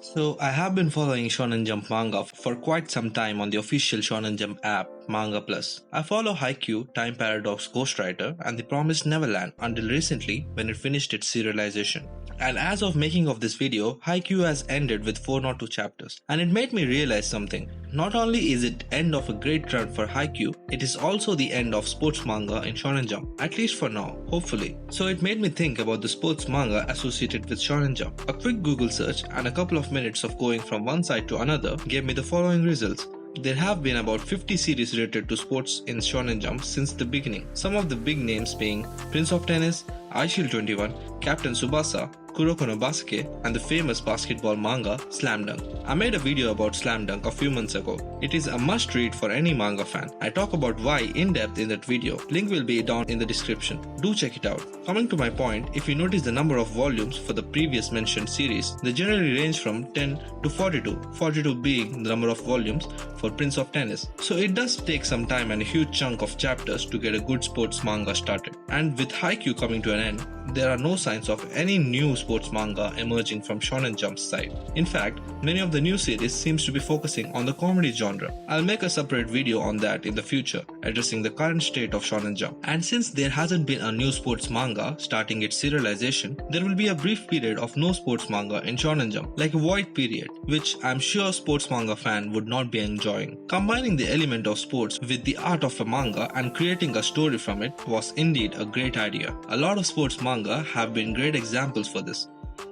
So I have been following Shonen Jump manga for quite some time on the official Shonen Jump app, Manga Plus. I follow Haikyuu, Time Paradox Ghostwriter, and The Promised Neverland until recently when it finished its serialization. And as of making of this video, Haikyuu has ended with 402 chapters. And it made me realize something. Not only is it end of a great run for Haikyuu, it is also the end of sports manga in Shonen Jump, at least for now, hopefully. So it made me think about the sports manga associated with Shonen Jump. A quick Google search and a couple of minutes of going from one side to another gave me the following results. There have been about 50 series related to sports in Shonen Jump since the beginning. Some of the big names being Prince of Tennis, Aishil 21, Captain Tsubasa, Kuroko no Basket, and the famous basketball manga Slam Dunk. I made a video about Slam Dunk a few months ago. It is a must read for any manga fan. I talk about why in depth in that video. Link will be down in the description. Do check it out. Coming to my point, if you notice the number of volumes for the previous mentioned series, they generally range from 10 to 42, 42 being the number of volumes for Prince of Tennis. So it does take some time and a huge chunk of chapters to get a good sports manga started. And with Haikyuu coming to an end, there are no signs of any new sports manga emerging from Shonen Jump's side. In fact, many of the new series seems to be focusing on the comedy genre. I'll make a separate video on that in the future, addressing the current state of Shonen Jump. And since there hasn't been a new sports manga starting its serialization, there will be a brief period of no sports manga in Shonen Jump, like a void period, which I'm sure sports manga fan would not be enjoying. Combining the element of sports with the art of a manga and creating a story from it was indeed a great idea. A lot of sports manga have been great examples for this.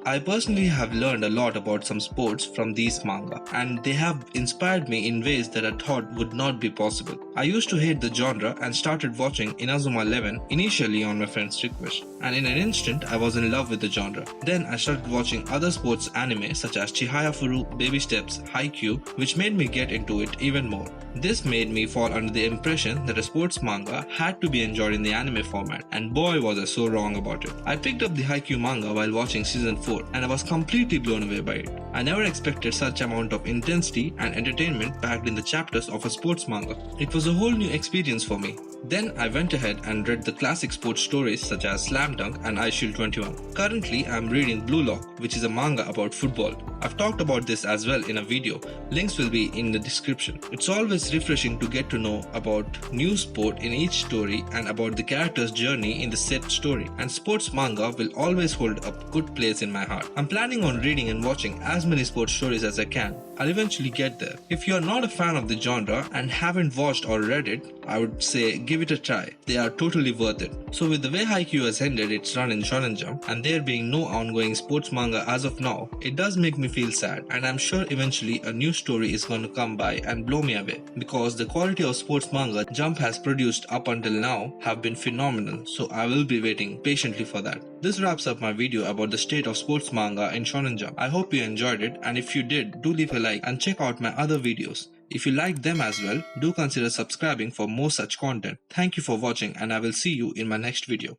I personally have learned a lot about some sports from these manga, and they have inspired me in ways that I thought would not be possible. I used to hate the genre and started watching Inazuma 11 initially on my friend's request, and in an instant I was in love with the genre. Then I started watching other sports anime such as Chihayafuru, Baby Steps, Haikyuu, which made me get into it even more. This made me fall under the impression that a sports manga had to be enjoyed in the anime format, and boy was I so wrong about it. I picked up the Haikyuu manga while watching season 4 and I was completely blown away by it. I never expected such amount of intensity and entertainment packed in the chapters of a sports manga. It was a whole new experience for me. Then I went ahead and read the classic sports stories such as Slam Dunk and Aishil 21. Currently I am reading Blue Lock, which is a manga about football. I've talked about this as well in a video. Links will be in the description. It's always refreshing to get to know about new sport in each story and about the character's journey in the said story. And sports manga will always hold a good place in my heart. I'm planning on reading and watching as many sports stories as I can. I'll eventually get there. If you are not a fan of the genre and haven't watched or read it, I would say give it a try. They are totally worth it. So with the way Haikyuu has ended its run in Shonen Jump and there being no ongoing sports manga as of now, it does make me feel sad, and I'm sure eventually a new story is going to come by and blow me away, because the quality of sports manga Jump has produced up until now have been phenomenal, so I will be waiting patiently for that. This wraps up my video about the state of sports manga in Shonen Jump. I hope you enjoyed it, and if you did, do leave a like and check out my other videos. If you liked them as well, do consider subscribing for more such content. Thank you for watching, and I will see you in my next video.